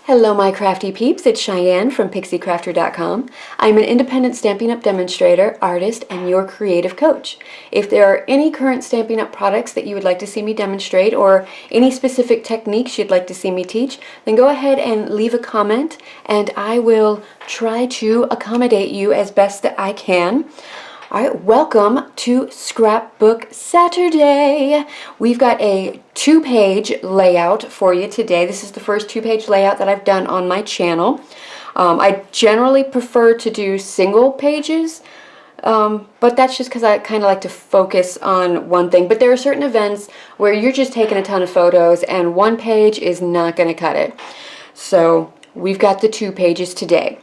Hello my crafty peeps, it's Cheyenne from PixieCrafter.com. I'm an independent Stampin' Up! Demonstrator, artist, and your creative coach. If there are any current Stampin' Up! Products that you would like to see me demonstrate or any specific techniques you'd like to see me teach, then go ahead and leave a comment and I will try to accommodate you as best that I can. Alright, welcome to Scrapbook Saturday. We've got a 2-page layout for you today. This is the first 2-page layout that I've done on my channel. I generally prefer to do single pages, but that's just because I kind of like to focus on one thing. But there are certain events where you're just taking a ton of photos and one page is not going to cut it. So we've got the 2 pages today.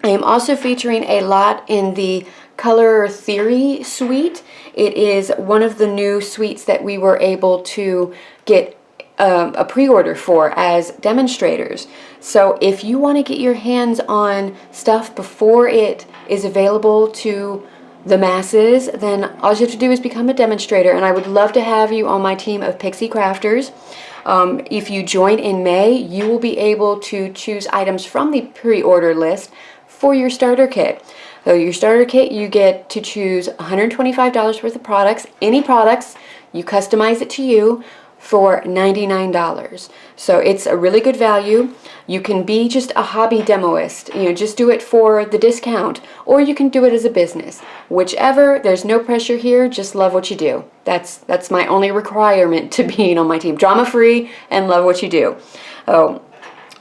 I am also featuring a lot in the Color Theory suite. It is one of the new suites that we were able to get a pre-order for as demonstrators. So if you want to get your hands on stuff before it is available to the masses, then all you have to do is become a demonstrator, and I would love to have you on my team of Pixie Crafters. If you join in May, you will be able to choose items from the pre-order list for your starter kit. So your starter kit, you get to choose $125 worth of products. Any products, you customize it to you for $99. So it's a really good value. You can be just a hobby demoist, just do it for the discount, or you can do it as a business. Whichever, there's no pressure here, just love what you do. That's my only requirement to being on my team. Drama-free and love what you do. Oh.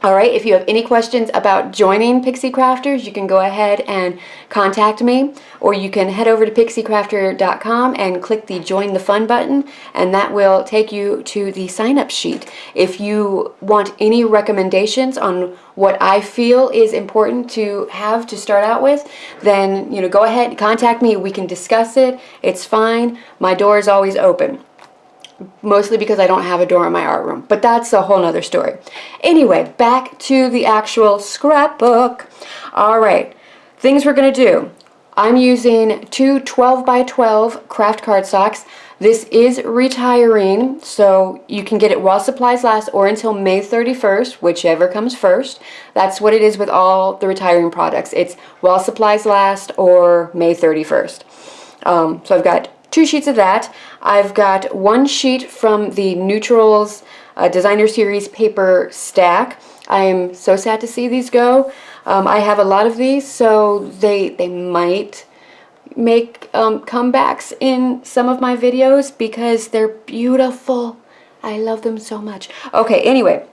Alright, if you have any questions about joining Pixie Crafters, you can go ahead and contact me, or you can head over to PixieCrafter.com and click the Join the Fun button, and that will take you to the sign-up sheet. If you want any recommendations on what I feel is important to have to start out with, then go ahead, contact me, we can discuss it, it's fine, my door is always open. Mostly because I don't have a door in my art room, but that's a whole nother story. Anyway, back to the actual scrapbook. Alright, things we're going to do. I'm using 2 12x12 craft cardstocks. This is retiring, so you can get it while supplies last or until May 31st, whichever comes first. That's what it is with all the retiring products. It's while supplies last or May 31st. So I've got 2 sheets of that. I've got 1 sheet from the Neutrals Designer Series paper stack. I am so sad to see these go. I have a lot of these, so they might make comebacks in some of my videos because they're beautiful. I love them so much. Okay, anyway,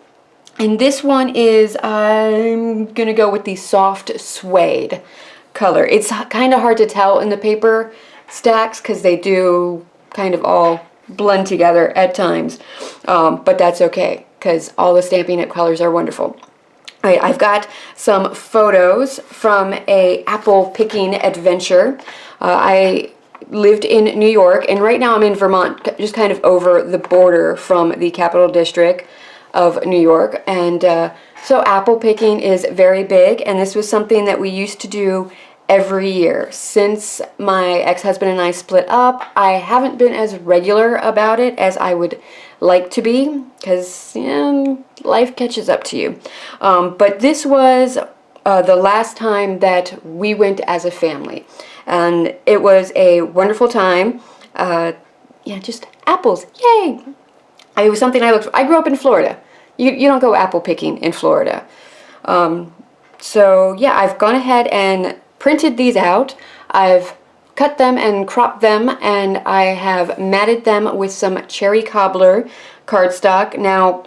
and this one is, I'm gonna go with the soft suede color. It's kind of hard to tell in the paper stacks because they do kind of all blend together at times, but that's okay because all the Stampin' Up! Colors are wonderful. All right, I've got some photos from a apple picking adventure. I lived in New York, and right now I'm in Vermont, just kind of over the border from the Capital District of New York, and so apple picking is very big, and this was something that we used to do every year. Since my ex-husband and I split up, I haven't been as regular about it as I would like to be because life catches up to you. But this was the last time that we went as a family, and it was a wonderful time. Yeah, just apples, yay! It was something I grew up in Florida. You don't go apple picking in Florida. So yeah, I've gone ahead and printed these out. I've cut them and cropped them, and I have matted them with some cherry cobbler cardstock. Now,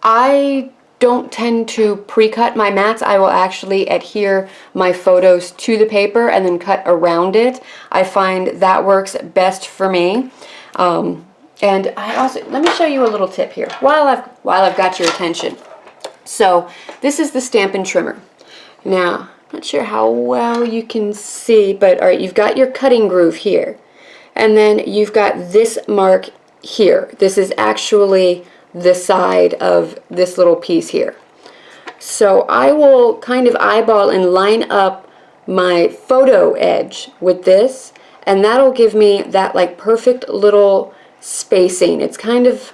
I don't tend to pre-cut my mats. I will actually adhere my photos to the paper and then cut around it. I find that works best for me. And I also, let me show you a little tip here while I've got your attention. So this is the Stampin' Trimmer. Now, not sure how well you can see, but all right, you've got your cutting groove here, and then you've got this mark here. This is actually the side of this little piece here. So I will kind of eyeball and line up my photo edge with this, and that'll give me that like perfect little spacing. It's kind of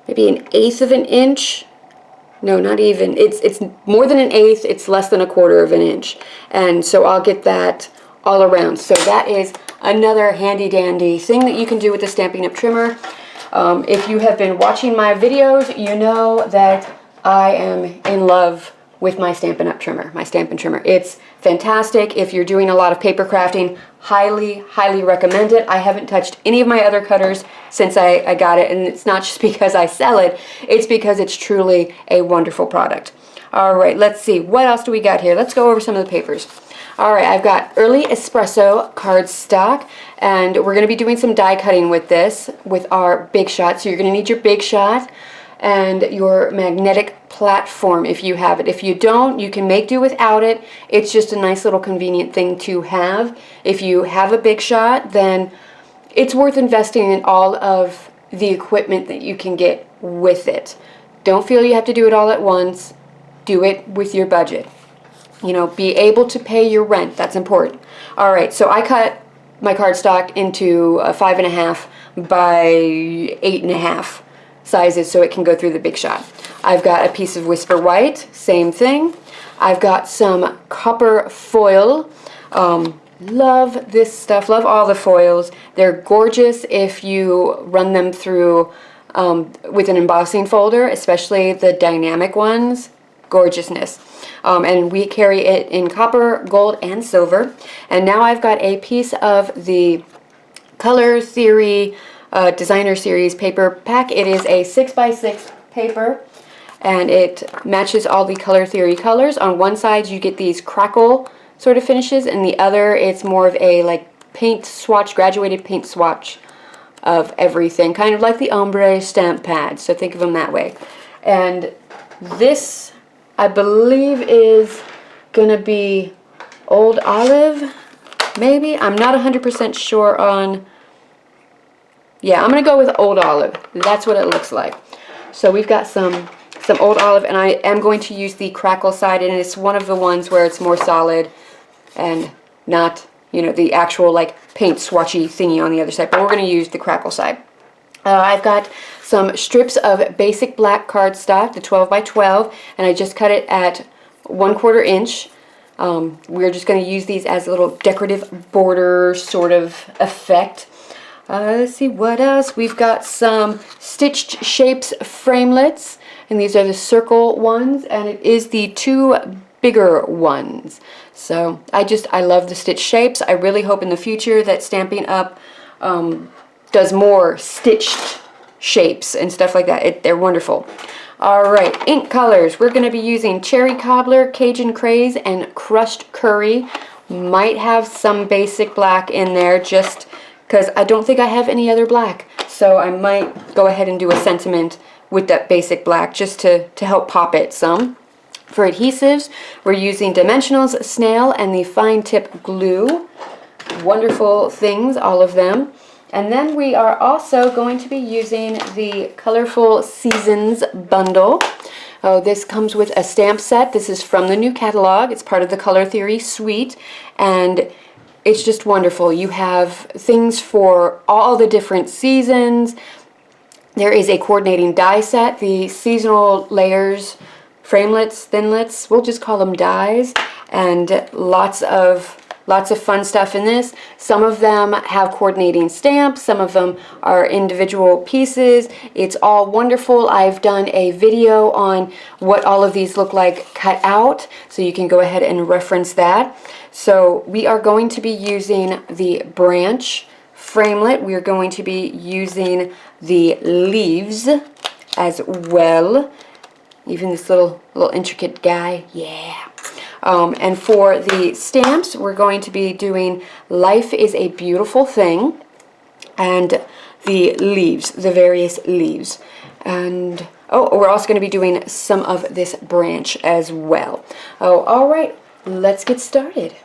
maybe 1/8 of an inch No, not even. It's more than an eighth. It's less than a quarter of an inch. And so I'll get that all around. So that is another handy dandy thing that you can do with the Stampin' Up! Trimmer. If you have been watching my videos, you know that I am in love with my Stampin' Up! Trimmer, my Stampin' Trimmer. It's fantastic. If you're doing a lot of paper crafting, highly, highly recommend it. I haven't touched any of my other cutters since I got it, and it's not just because I sell it, it's because it's truly a wonderful product. All right, let's see. What else do we got here? Let's go over some of the papers. All right, I've got Early Espresso cardstock, and we're going to be doing some die cutting with this, with our Big Shot. So you're going to need your Big Shot and your magnetic platform if you have it. If you don't, you can make do without it. It's just a nice little convenient thing to have. If you have a Big Shot, then it's worth investing in all of the equipment that you can get with it. Don't feel you have to do it all at once. Do it with your budget. You know, be able to pay your rent. That's important. All right, so I cut my cardstock into 5.5 by 8.5 sizes so it can go through the Big Shot. I've got a piece of Whisper White, same thing. I've got some copper foil. Love this stuff, love all the foils. They're gorgeous if you run them through with an embossing folder, especially the dynamic ones. Gorgeousness. And we carry it in copper, gold, and silver. And now I've got a piece of the Color Theory Designer Series paper pack. It is a 6x6 paper, and it matches all the Color Theory colors. On one side you get these crackle sort of finishes, and the other it's more of a like paint swatch, graduated paint swatch of everything, kind of like the ombre stamp pads, so think of them that way. And this, I believe, is gonna be Old Olive, maybe? I'm not 100% sure on. Yeah, I'm gonna go with Old Olive. That's what it looks like. So we've got some Old Olive, and I am going to use the crackle side, and it's one of the ones where it's more solid and not, you know, the actual like paint swatchy thingy on the other side, but we're gonna use the crackle side. I've got some strips of basic black cardstock, the 12x12, and I just cut it at 1/4 inch. We're just going to use these as a little decorative border sort of effect. Let's see what else. We've got some Stitched Shapes framelits, and these are the circle ones, and it is the 2 bigger ones. So I love the Stitched Shapes. I really hope in the future that Stampin' Up! Does more stitched shapes and stuff like that. They're wonderful. Alright, ink colors. We're going to be using Cherry Cobbler, Cajun Craze, and Crushed Curry. Might have some basic black in there just because I don't think I have any other black. So I might go ahead and do a sentiment with that basic black just to help pop it some. For adhesives, we're using Dimensionals, Snail, and the Fine Tip Glue. Wonderful things, all of them. And then we are also going to be using the Colorful Seasons bundle. Oh, this comes with a stamp set. This is from the new catalog. It's part of the Color Theory suite, and it's just wonderful. You have things for all the different seasons. There is a coordinating die set, the seasonal layers, framelits, thinlits, we'll just call them dies, and lots of fun stuff in this. Some of them have coordinating stamps, some of them are individual pieces. It's all wonderful. I've done a video on what all of these look like cut out, so you can go ahead and reference that. So we are going to be using the branch framelit. We are going to be using the leaves as well. Even this little intricate guy, yeah. And for the stamps, we're going to be doing Life is a Beautiful Thing and the leaves, the various leaves. And, oh, we're also going to be doing some of this branch as well. Oh, all right, let's get started.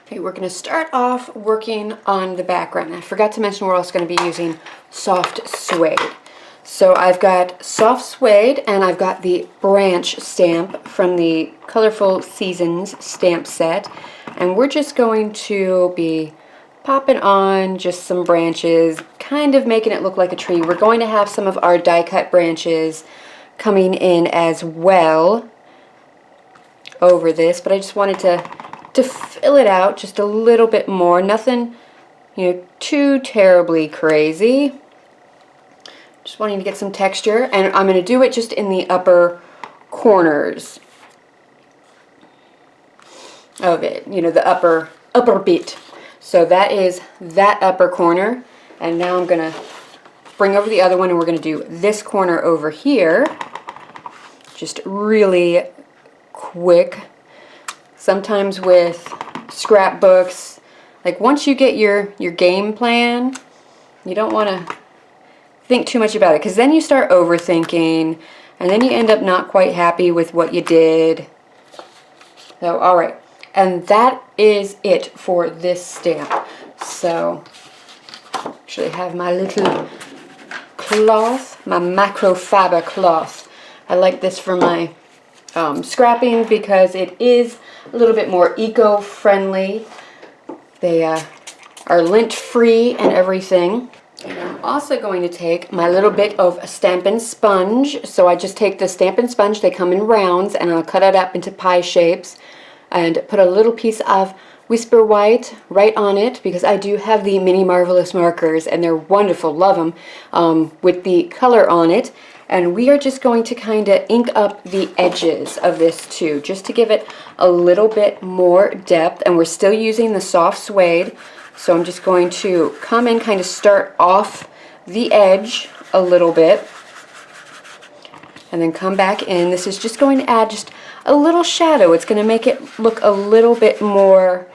Okay, we're going to start off working on the background. I forgot to mention we're also going to be using soft suede. So I've got soft suede, and I've got the branch stamp from the Colorful Seasons stamp set, and we're just going to be popping on just some branches, kind of making it look like a tree. We're going to have some of our die cut branches coming in as well over this, but I just wanted to fill it out just a little bit more. Nothing, you know, too terribly crazy. Just wanting to get some texture, and I'm going to do it just in the upper corners of it, you know, the upper bit. So that is that upper corner, and now I'm going to bring over the other one, and we're going to do this corner over here, just really quick. Sometimes with scrapbooks, like once you get your game plan, you don't want to think too much about it, because then you start overthinking, and then you end up not quite happy with what you did. So, alright, and that is it for this stamp. So, actually have my little cloth, my microfiber cloth. I like this for my scrapping because it is a little bit more eco-friendly. They are lint-free and everything. And I'm also going to take my little bit of Stampin' Sponge. So I just take the Stampin' Sponge, they come in rounds, and I'll cut it up into pie shapes and put a little piece of Whisper White right on it, because I do have the mini Marvelous markers and they're wonderful, love them, with the color on it. And we are just going to kind of ink up the edges of this too, just to give it a little bit more depth. And we're still using the soft suede. So I'm just going to come in, kind of start off the edge a little bit, and then come back in. This is just going to add just a little shadow. It's going to make it look a little bit more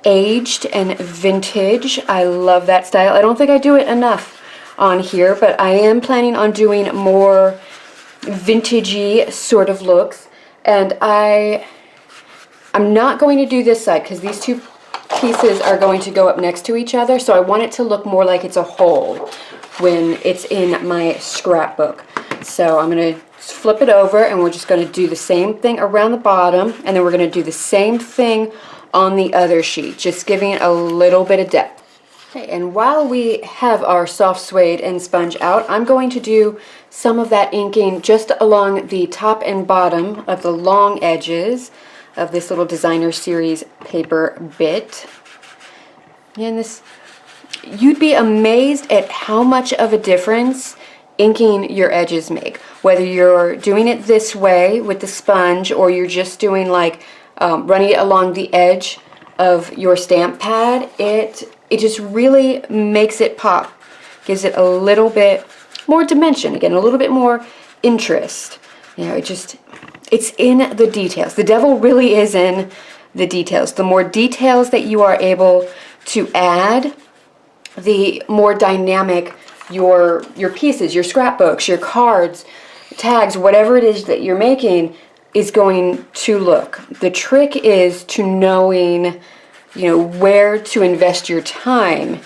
aged and vintage. I love that style. I don't think I do it enough on here, but I am planning on doing more vintagey sort of looks. And I'm not going to do this side because these two pieces are going to go up next to each other, so I want it to look more like it's a whole when it's in my scrapbook. So I'm going to flip it over, and we're just going to do the same thing around the bottom, and then we're going to do the same thing on the other sheet, just giving it a little bit of depth. Okay, and while we have our soft suede and sponge out, I'm going to do some of that inking just along the top and bottom of the long edges of this little designer series paper bit. And this, you'd be amazed at how much of a difference inking your edges make. Whether you're doing it this way with the sponge, or you're just doing like running it along the edge of your stamp pad, it just really makes it pop. Gives it a little bit more dimension, again, a little bit more interest. You know, it's in the details. The devil really is in the details. The more details that you are able to add, the more dynamic your pieces, your scrapbooks, your cards, tags, whatever it is that you're making is going to look. The trick is to knowing, you know, where to invest your time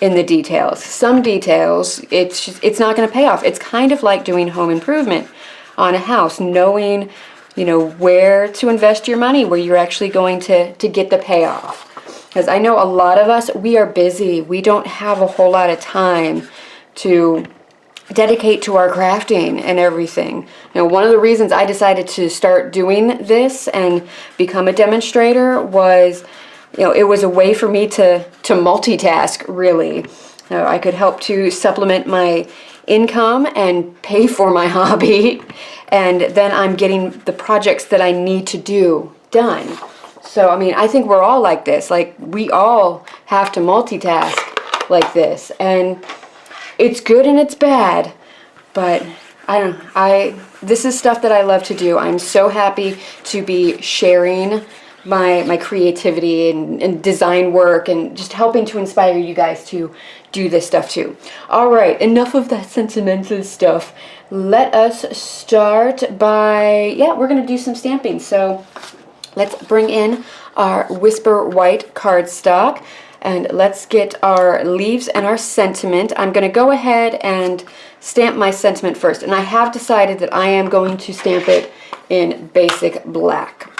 in the details. Some details, it's not going to pay off. It's kind of like doing home improvement on a house, knowing, you know, where to invest your money, where you're actually going to get the payoff. Because I know a lot of us, we are busy. We don't have a whole lot of time to dedicate to our crafting and everything. You know, one of the reasons I decided to start doing this and become a demonstrator was, you know, it was a way for me to multitask, really. I could help to supplement my income and pay for my hobby, and then I'm getting the projects that I need to do done. So, I mean, I think we're all like this. Like, we all have to multitask like this, and it's good and it's bad, but I don't know. This is stuff that I love to do. I'm so happy to be sharing my creativity and design work, and just helping to inspire you guys to do this stuff too. Alright, enough of that sentimental stuff. Let us start by, we're going to do some stamping. So let's bring in our Whisper White cardstock, and let's get our leaves and our sentiment. I'm going to go ahead and stamp my sentiment first, and I have decided that I am going to stamp it in basic black.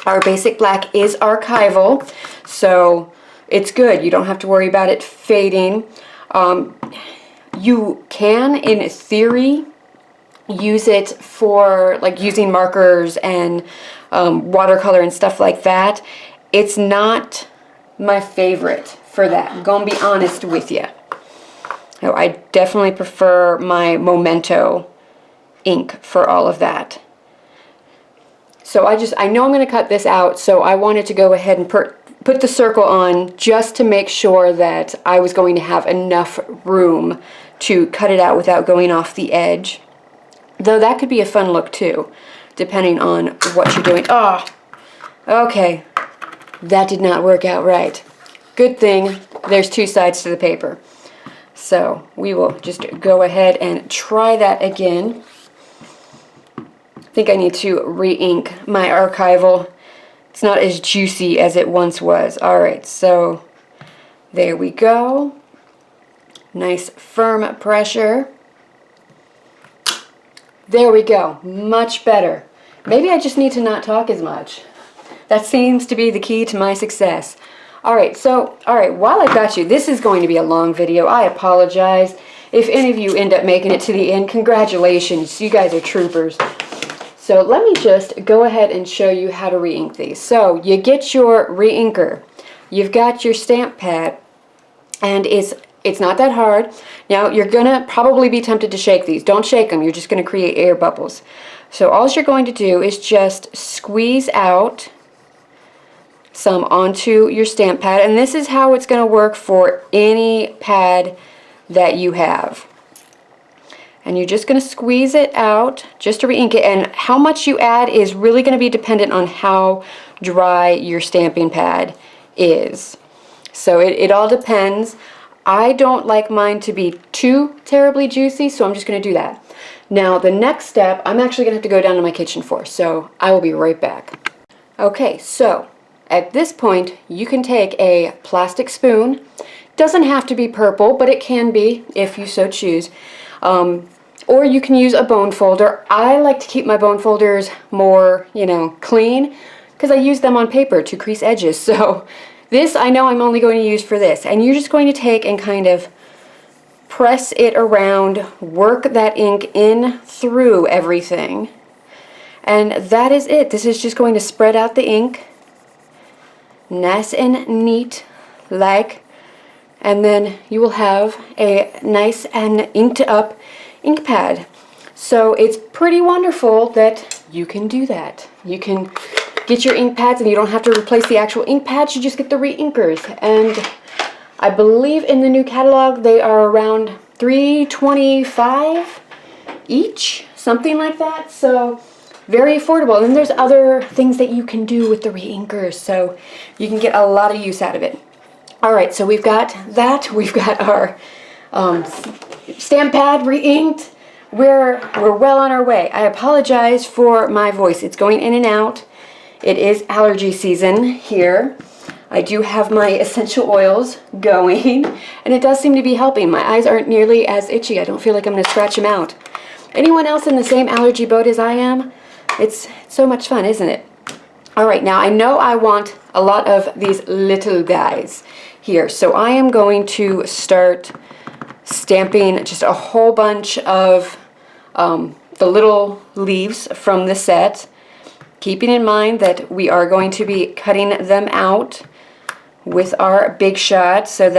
Our basic black is archival, so it's good. You don't have to worry about it fading. You can, in theory, use it for like using markers and watercolor and stuff like that. It's not my favorite for that. I'm gonna be honest with you. So I definitely prefer my Memento ink for all of that. So I know I'm going to cut this out, so I wanted to go ahead and put the circle on just to make sure that I was going to have enough room to cut it out without going off the edge. Though that could be a fun look too, depending on what you're doing. Oh, okay. That did not work out right. Good thing there's two sides to the paper. So we will just go ahead and try that again. I think I need to re-ink my archival. It's not as juicy as it once was. Alright, so there we go. Nice firm pressure. There we go. Much better. Maybe I just need to not talk as much. That seems to be the key to my success. Alright, while I've got you, this is going to be a long video. I apologize. If any of you end up making it to the end, congratulations. You guys are troopers. So let me just go ahead and show you how to re-ink these. So you get your re-inker. You've got your stamp pad, and it's not that hard. Now you're gonna probably be tempted to shake these. Don't shake them, you're just gonna create air bubbles. So all you're going to do is just squeeze out some onto your stamp pad, and this is how it's going to work for any pad that you have. And you're just going to squeeze it out just to re-ink it, and how much you add is really going to be dependent on how dry your stamping pad is. So it all depends. I don't like mine to be too terribly juicy, so I'm just going to do that. Now the next step, I'm actually going to have to go down to my kitchen for, so I will be right back. Okay, so at this point, you can take a plastic spoon. Doesn't have to be purple, but it can be if you so choose. Or you can use a bone folder. I like to keep my bone folders more, clean, because I use them on paper to crease edges. So this I know I'm only going to use for this. And you're just going to take and kind of press it around, work that ink in through everything. And that is it. This is just going to spread out the ink. Nice and neat, and then you will have a nice and inked up ink pad. So it's pretty wonderful that you can do that. You can get your ink pads and you don't have to replace the actual ink pads, you just get the re-inkers. And I believe in the new catalog they are around $3.25 each, something like that. So very affordable. And then there's other things that you can do with the re-inkers, so you can get a lot of use out of it. Alright, so we've got that. We've got our stamp pad re-inked. We're well on our way. I apologize for my voice. It's going in and out. It is allergy season here. I do have my essential oils going, and it does seem to be helping. My eyes aren't nearly as itchy. I don't feel like I'm going to scratch them out. Anyone else in the same allergy boat as I am? It's so much fun, isn't it? Alright, now I know I want a lot of these little guys here, so I am going to start stamping just a whole bunch of the little leaves from the set, keeping in mind that we are going to be cutting them out with our Big Shot, so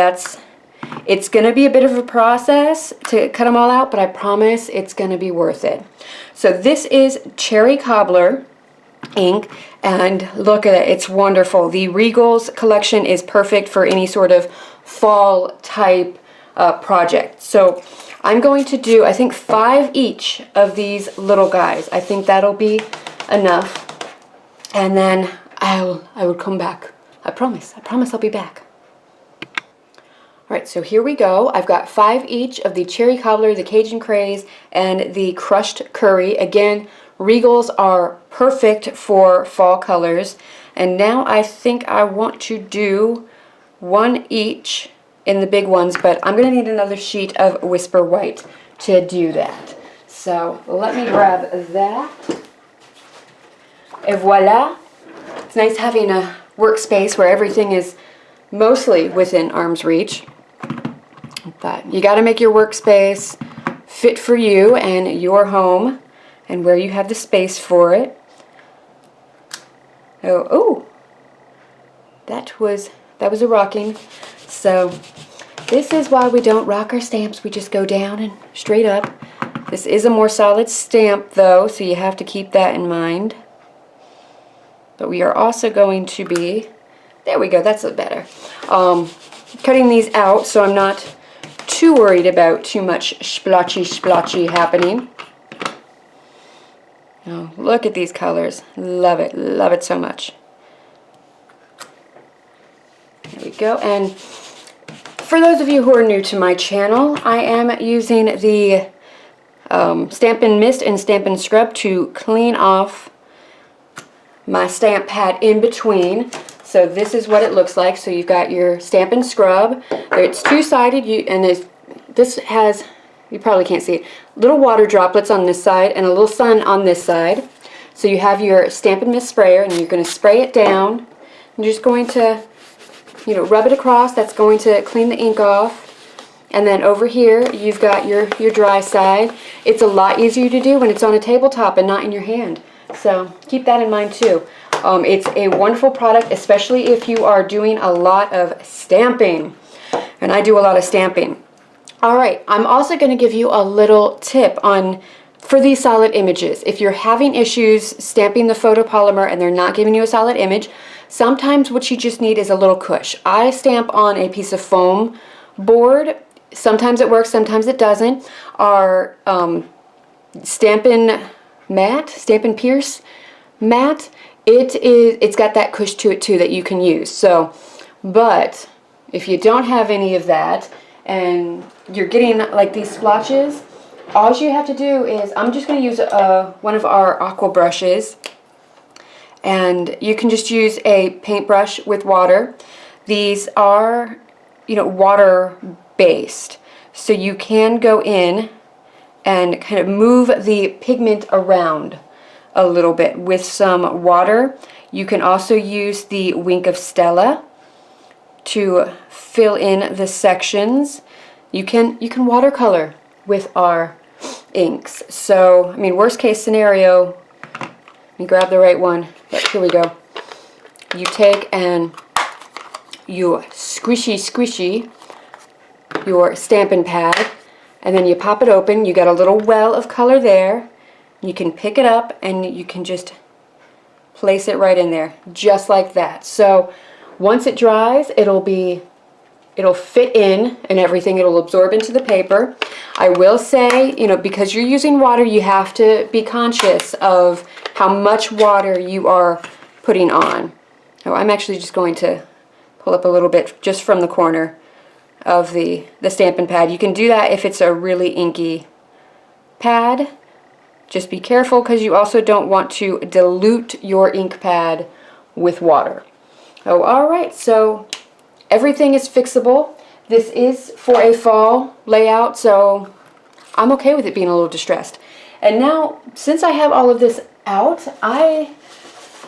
it's going to be a bit of a process to cut them all out, but I promise it's going to be worth it. So this is Cherry Cobbler ink, and look at it, it's wonderful. The Regals collection is perfect for any sort of fall type project. So I'm going to do, I think, 5 each of these little guys. I think that'll be enough, and then I will come back. I promise I'll be back. Alright, so here we go. I've got 5 each of the Cherry Cobbler, the Cajun Craze, and the Crushed Curry. Again, Regals are perfect for fall colors. And now I think I want to do 1 each in the big ones, but I'm going to need another sheet of Whisper White to do that. So let me grab that. Et voila! It's nice having a workspace where everything is mostly within arm's reach. But you got to make your workspace fit for you and your home and where you have the space for it. Oh, that was a rocking. So this is why we don't rock our stamps. We just go down and straight up. This is a more solid stamp though, so you have to keep that in mind. But we are also going to be, there we go, that's a better. Cutting these out so I'm not too worried about too much splotchy happening. Oh, look at these colors. Love it so much. There we go. And for those of you who are new to my channel, I am using the Stampin' Mist and Stampin' Scrub to clean off my stamp pad in between. So this is what it looks like. So you've got your Stampin' Scrub. It's two-sided, and this has, you probably can't see it, little water droplets on this side and a little sun on this side. So you have your Stampin' Mist sprayer, and you're going to spray it down. You're just going to, you know, rub it across. That's going to clean the ink off. And then over here, you've got your dry side. It's a lot easier to do when it's on a tabletop and not in your hand. So keep that in mind too. It's a wonderful product, especially if you are doing a lot of stamping. And I do a lot of stamping. Alright, I'm also going to give you a little tip for these solid images. If you're having issues stamping the photopolymer and they're not giving you a solid image, sometimes what you just need is a little push. I stamp on a piece of foam board. Sometimes it works, sometimes it doesn't. Our Stampin' Pierce mat, it's got that cush to it too that you can use. So, but if you don't have any of that and you're getting like these splotches, all you have to do is, I'm just going to use one of our aqua brushes, and you can just use a paintbrush with water. These are, you know, water based, so you can go in and kind of move the pigment around a little bit with some water. You can also use the Wink of Stella to fill in the sections. You can watercolor with our inks. So, I mean, worst case scenario, let me grab the right one. Yep, here we go. You take and you squishy your Stampin' pad, and then you pop it open. You got a little well of color there. You can pick it up and you can just place it right in there, just like that. So once it dries, it'll fit in and everything. It'll absorb into the paper. I will say, you know, because you're using water, you have to be conscious of how much water you are putting on. Oh, I'm actually just going to pull up a little bit just from the corner of the Stampin' pad. You can do that if it's a really inky pad. Just be careful, because you also don't want to dilute your ink pad with water. Oh, alright, so everything is fixable. This is for a fall layout, so I'm okay with it being a little distressed. And now, since I have all of this out, I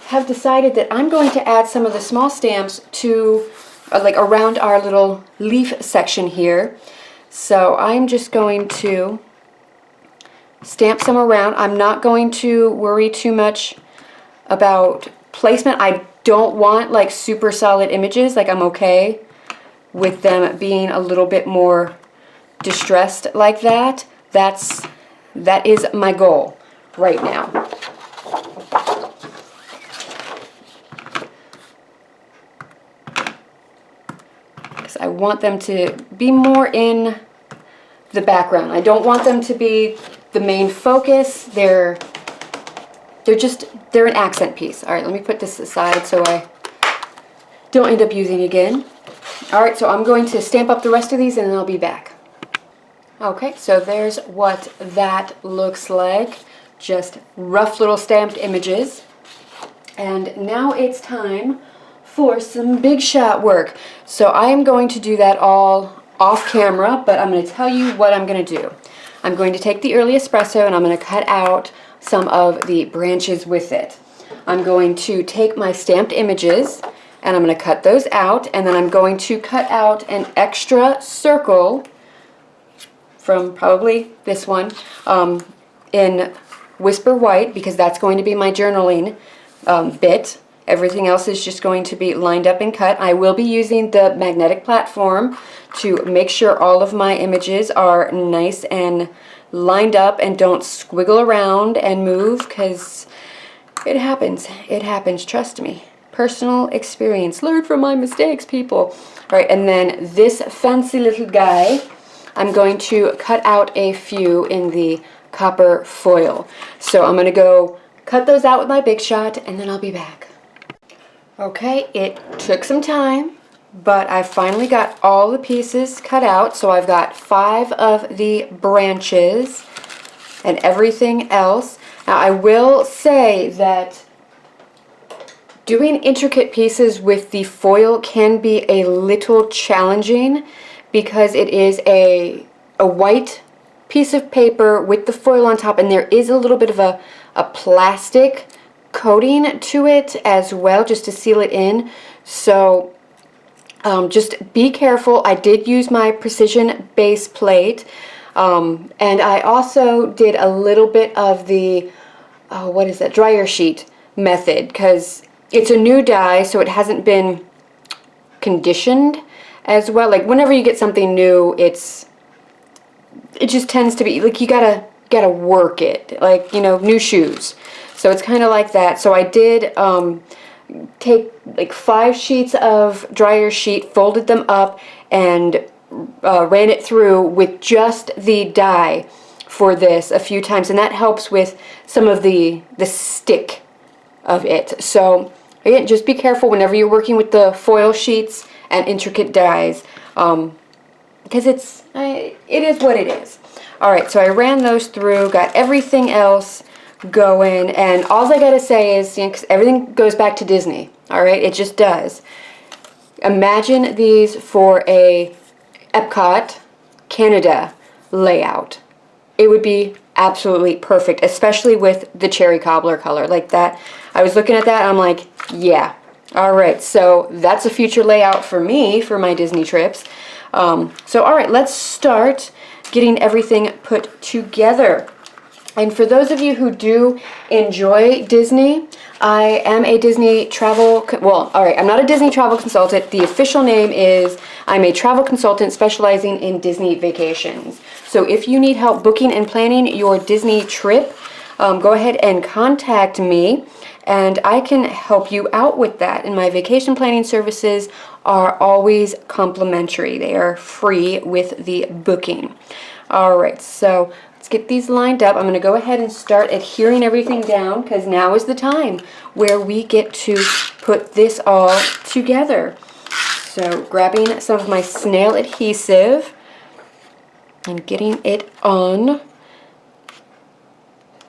have decided that I'm going to add some of the small stamps to like around our little leaf section here. So I'm just going to stamp some around. I'm not going to worry too much about placement. I don't want like super solid images. Like, I'm okay with them being a little bit more distressed like that. That is my goal right now. Because I want them to be more in the background. I don't want them to be the main focus. They're an accent piece. Alright, let me put this aside so I don't end up using it again. Alright, so I'm going to stamp up the rest of these and then I'll be back. Okay, so there's what that looks like. Just rough little stamped images. And now it's time for some big shot work. So I am going to do that all off camera, but I'm going to tell you what I'm going to do. I'm going to take the early espresso and I'm going to cut out some of the branches with it. I'm going to take my stamped images and I'm going to cut those out, and then I'm going to cut out an extra circle from probably this one in Whisper White, because that's going to be my journaling bit. Everything else is just going to be lined up and cut. I will be using the magnetic platform to make sure all of my images are nice and lined up and don't squiggle around and move, because it happens. It happens, trust me. Personal experience. Learn from my mistakes, people. All right, and then this fancy little guy, I'm going to cut out a few in the copper foil. So I'm going to go cut those out with my Big Shot, and then I'll be back. Okay, it took some time, but I finally got all the pieces cut out. So I've got 5 of the branches and everything else. Now I will say that doing intricate pieces with the foil can be a little challenging, because it is a white piece of paper with the foil on top, and there is a little bit of a plastic coating to it as well, just to seal it in. So just be careful. I did use my precision base plate, and I also did a little bit of the what is that, dryer sheet method, because it's a new die, so it hasn't been conditioned as well. Like whenever you get something new, it just tends to be like you gotta work it, like, you know, new shoes. So it's kind of like that. So I did take like 5 sheets of dryer sheet, folded them up, and ran it through with just the dye for this a few times, and that helps with some of the stick of it. So again, just be careful whenever you're working with the foil sheets and intricate dies, because it is what it is. All right, so I ran those through, got everything else going, and all I gotta say is, you know, 'cause everything goes back to Disney. All right, it just does. Imagine these for a Epcot Canada layout. It would be absolutely perfect, especially with the cherry cobbler color like that. I was looking at that and I'm like, yeah. All right, so that's a future layout for me for my Disney trips. So all right, let's start getting everything put together. And for those of you who do enjoy Disney, I am a Disney travel, well, all right, I'm not a Disney travel consultant. The official name is I'm a travel consultant specializing in Disney vacations. So if you need help booking and planning your Disney trip, go ahead and contact me, and I can help you out with that. And my vacation planning services are always complimentary. They are free with the booking. All right, so let's get these lined up. I'm going to go ahead and start adhering everything down, because now is the time where we get to put this all together. So grabbing some of my snail adhesive and getting it on.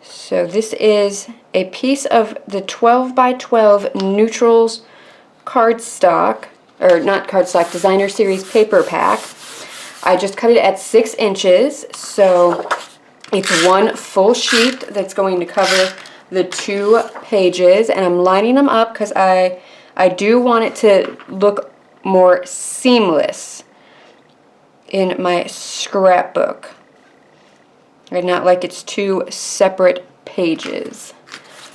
So this is a piece of the 12 by 12 Neutrals cardstock, or not cardstock, Designer Series paper pack. I just cut it at 6 inches, so it's one full sheet that's going to cover the 2 pages, and I'm lining them up because I do want it to look more seamless in my scrapbook, and not like it's 2 separate pages.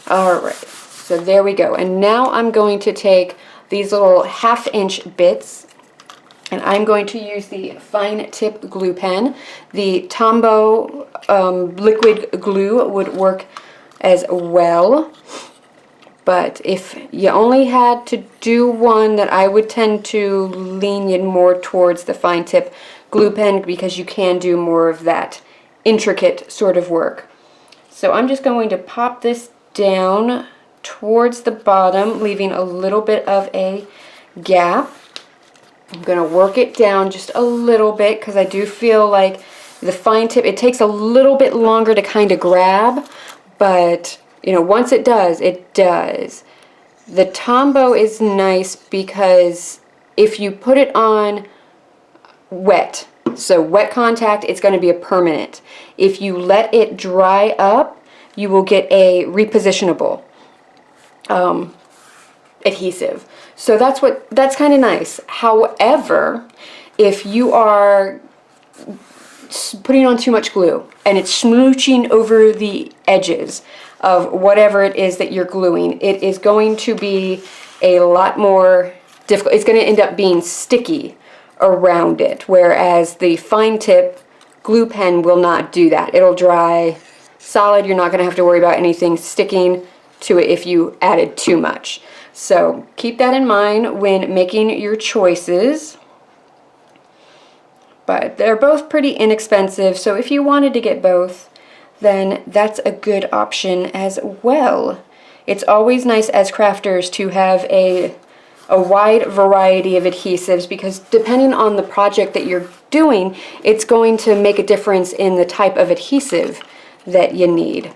All right, so there we go. And now I'm going to take these little 1/2 inch bits, and I'm going to use the fine tip glue pen. The Tombow liquid glue would work as well, but if you only had to do one, that I would tend to lean in more towards the fine tip glue pen, because you can do more of that intricate sort of work. So I'm just going to pop this down towards the bottom, leaving a little bit of a gap. I'm going to work it down just a little bit, because I do feel like the fine tip, it takes a little bit longer to kind of grab, but you know, once it does, it does. The Tombow is nice because if you put it on wet, so wet contact, it's going to be a permanent. If you let it dry up, you will get a repositionable adhesive. So that's kind of nice. However, if you are putting on too much glue and it's smooching over the edges of whatever it is that you're gluing, it is going to be a lot more difficult. It's going to end up being sticky around it, whereas the fine tip glue pen will not do that. It'll dry solid. You're not going to have to worry about anything sticking to it if you added too much. So keep that in mind when making your choices. But they're both pretty inexpensive, so if you wanted to get both, then that's a good option as well. It's always nice as crafters to have a wide variety of adhesives, because depending on the project that you're doing, it's going to make a difference in the type of adhesive that you need.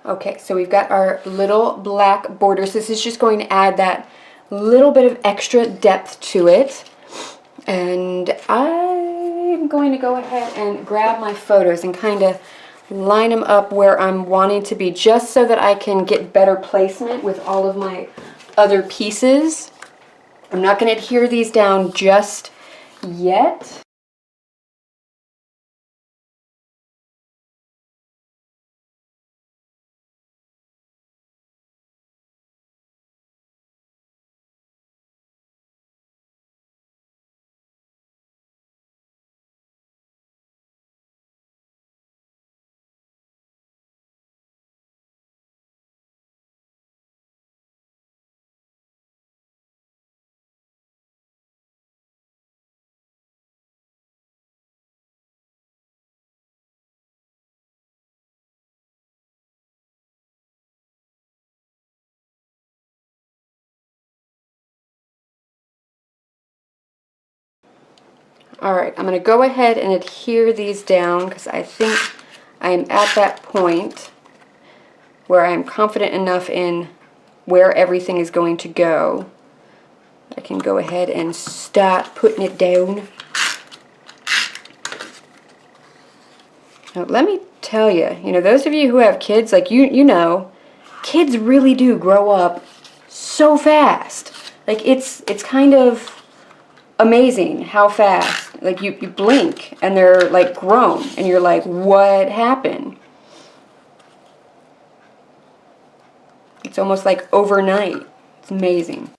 Okay, so we've got our little black borders. This is just going to add that little bit of extra depth to it. And I'm going to go ahead and grab my photos and kind of line them up where I'm wanting to be, just so that I can get better placement with all of my other pieces. I'm not going to adhere these down just yet. Alright, I'm going to go ahead and adhere these down, because I think I am at that point where I'm confident enough in where everything is going to go. I can go ahead and start putting it down. Now, let me tell you, those of you who have kids, like you know, kids really do grow up so fast. Like it's kind of amazing how fast. Like you blink and they're like grown and you're like, what happened? It's almost like overnight. It's amazing.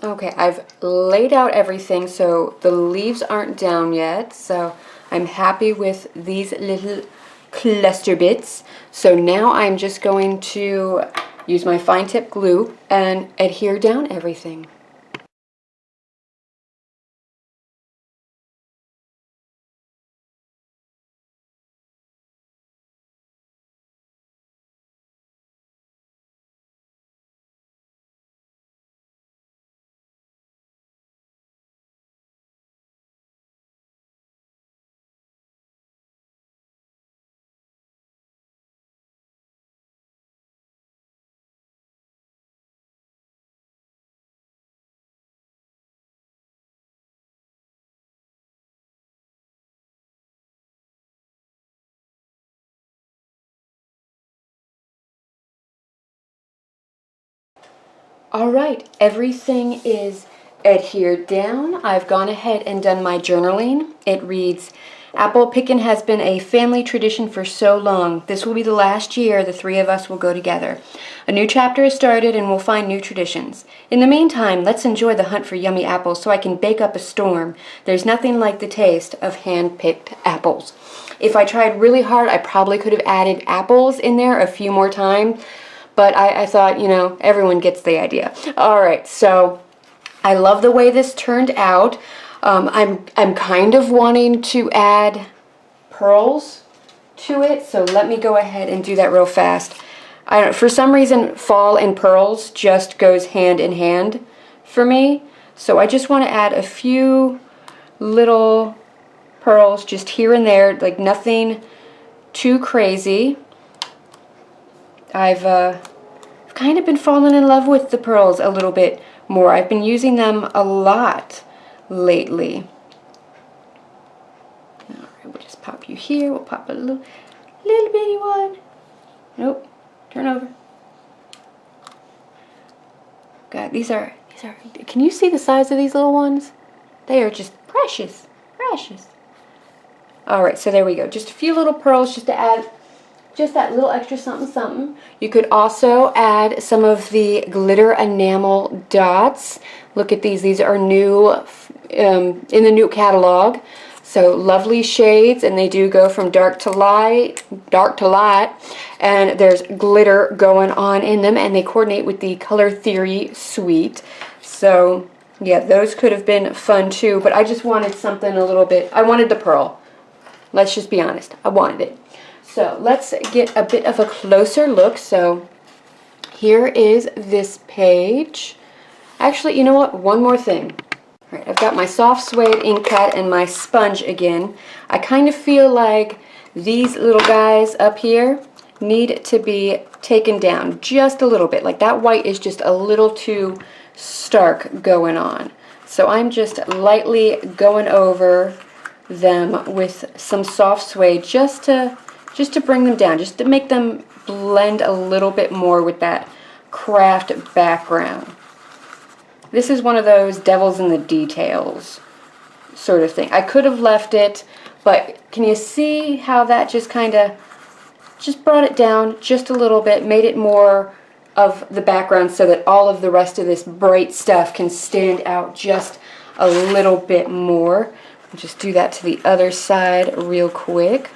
Okay, I've laid out everything, so the leaves aren't down yet, so I'm happy with these little cluster bits. So now I'm just going to use my fine tip glue and adhere down everything. Alright, everything is adhered down. I've gone ahead and done my journaling. It reads, "Apple picking has been a family tradition for so long. This will be the last year the three of us will go together. A new chapter has started and we'll find new traditions. In the meantime, let's enjoy the hunt for yummy apples so I can bake up a storm. There's nothing like the taste of hand-picked apples." If I tried really hard, I probably could have added apples in there a few more times. But I thought, everyone gets the idea. Alright, so I love the way this turned out. I'm kind of wanting to add pearls to it, so let me go ahead and do that real fast. I don't, for some reason, fall and pearls just goes hand in hand for me, so I just want to add a few little pearls just here and there, like nothing too crazy. I've kind of been falling in love with the pearls a little bit more. I've been using them a lot lately. Alright, we'll just pop you here. We'll pop a little bitty one. Nope. Turn over. God, these are, can you see the size of these little ones? They are just precious, precious. Alright, so there we go. Just a few little pearls just to add just that little extra something something. You could also add some of the glitter enamel dots. Look at these. These are new in the new catalog. So lovely shades, and they do go from dark to light, and there's glitter going on in them, and they coordinate with the Color Theory suite. So yeah, those could have been fun too, but I just wanted something a little bit, I wanted the pearl. Let's just be honest, I wanted it. So let's get a bit of a closer look. So here is this page. Actually, you know what? One more thing. All right, I've got my soft suede ink pad and my sponge again. I kind of feel like these little guys up here need to be taken down just a little bit. Like that white is just a little too stark going on. So I'm just lightly going over them with some soft suede just to bring them down, just to make them blend a little bit more with that craft background. This is one of those devils in the details sort of thing. I could have left it, but can you see how that just kind of just brought it down just a little bit, made it more of the background so that all of the rest of this bright stuff can stand out just a little bit more. I'll just do that to the other side real quick.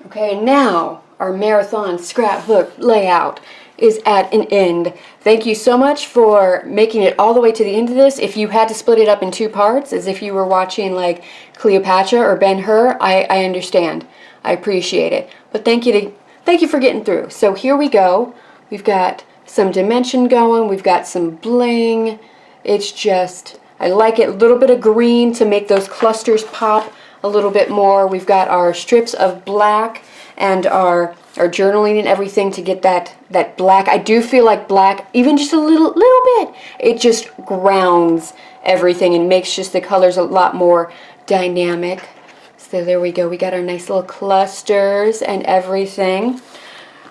Okay, now our marathon scrapbook layout is at an end. Thank you so much for making it all the way to the end of this. If you had to split it up in two parts, as if you were watching like Cleopatra or Ben-Hur, I understand. I appreciate it. But thank you for getting through. So here we go. We've got some dimension going. We've got some bling. It's just, I like it. A little bit of green to make those clusters pop a little bit more. We've got our strips of black and our journaling and everything to get that black. I do feel like black, even just a little bit, it just grounds everything and makes just the colors a lot more dynamic. So there we go. We got our nice little clusters and everything.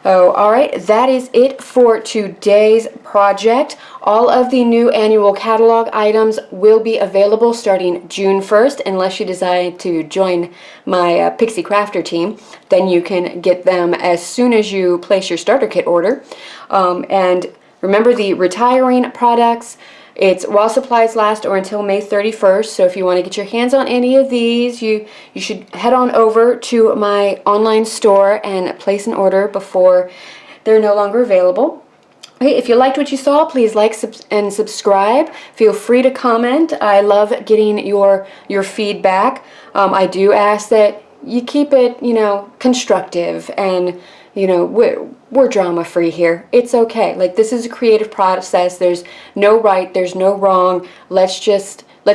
Oh, all right, that is it for today's project. All of the new annual catalog items will be available starting June 1st, unless you decide to join my Pixie Crafter team. Then you can get them as soon as you place your starter kit order. And remember the retiring products, it's while supplies last or until May 31st, so if you want to get your hands on any of these, you should head on over to my online store and place an order before they're no longer available. Okay, if you liked what you saw, please like and subscribe. Feel free to comment. I love getting your feedback. I do ask that you keep it, constructive, and we're drama free here. It's okay. Like, this is a creative process. There's no right, there's no wrong. Let's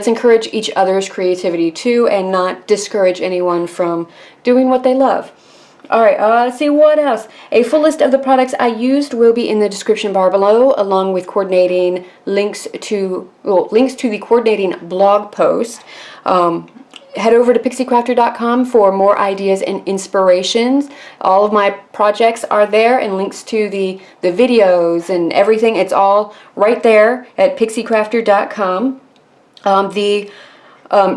encourage each other's creativity too, and not discourage anyone from doing what they love. Alright, let's see what else. A full list of the products I used will be in the description bar below, along with coordinating links to the coordinating blog post. Head over to pixiecrafter.com for more ideas and inspirations. All of my projects are there, and links to the videos and everything. It's all right there at pixiecrafter.com. The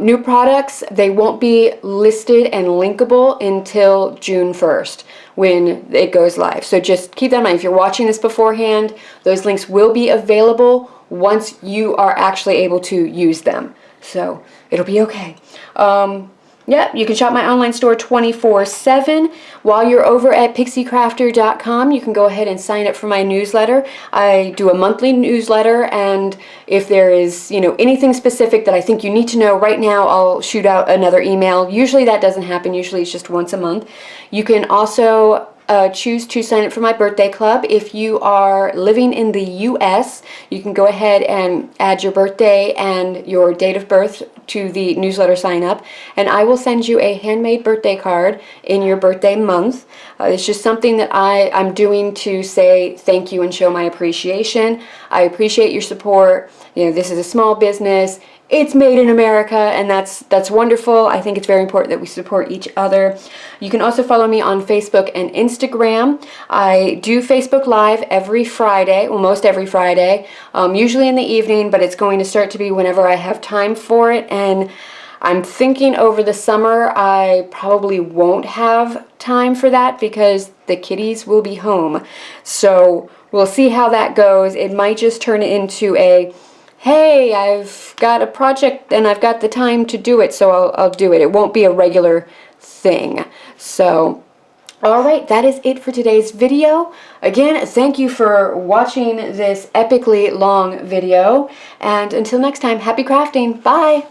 new products, they won't be listed and linkable until June 1st when it goes live. So just keep that in mind. If you're watching this beforehand, those links will be available once you are actually able to use them. So it'll be okay. Yep, you can shop my online store 24/7. While you're over at pixiecrafter.com, you can go ahead and sign up for my newsletter. I do a monthly newsletter, and if there is, anything specific that I think you need to know right now, I'll shoot out another email. Usually that doesn't happen. Usually it's just once a month. You can also choose to sign up for my birthday club. If you are living in the US, you can go ahead and add your birthday and your date of birth to the newsletter sign up, and I will send you a handmade birthday card in your birthday month. It's just something that I'm doing to say thank you and show my appreciation. I appreciate your support. This is a small business. It's made in America, and that's wonderful. I think it's very important that we support each other. You can also follow me on Facebook and Instagram. I do Facebook Live every Friday, well, most every Friday, usually in the evening, but it's going to start to be whenever I have time for it. And I'm thinking over the summer I probably won't have time for that because the kiddies will be home. So we'll see how that goes. It might just turn into a, hey, I've got a project and I've got the time to do it, so I'll do it. It won't be a regular thing. So, alright, that is it for today's video. Again, thank you for watching this epically long video, and until next time, happy crafting. Bye!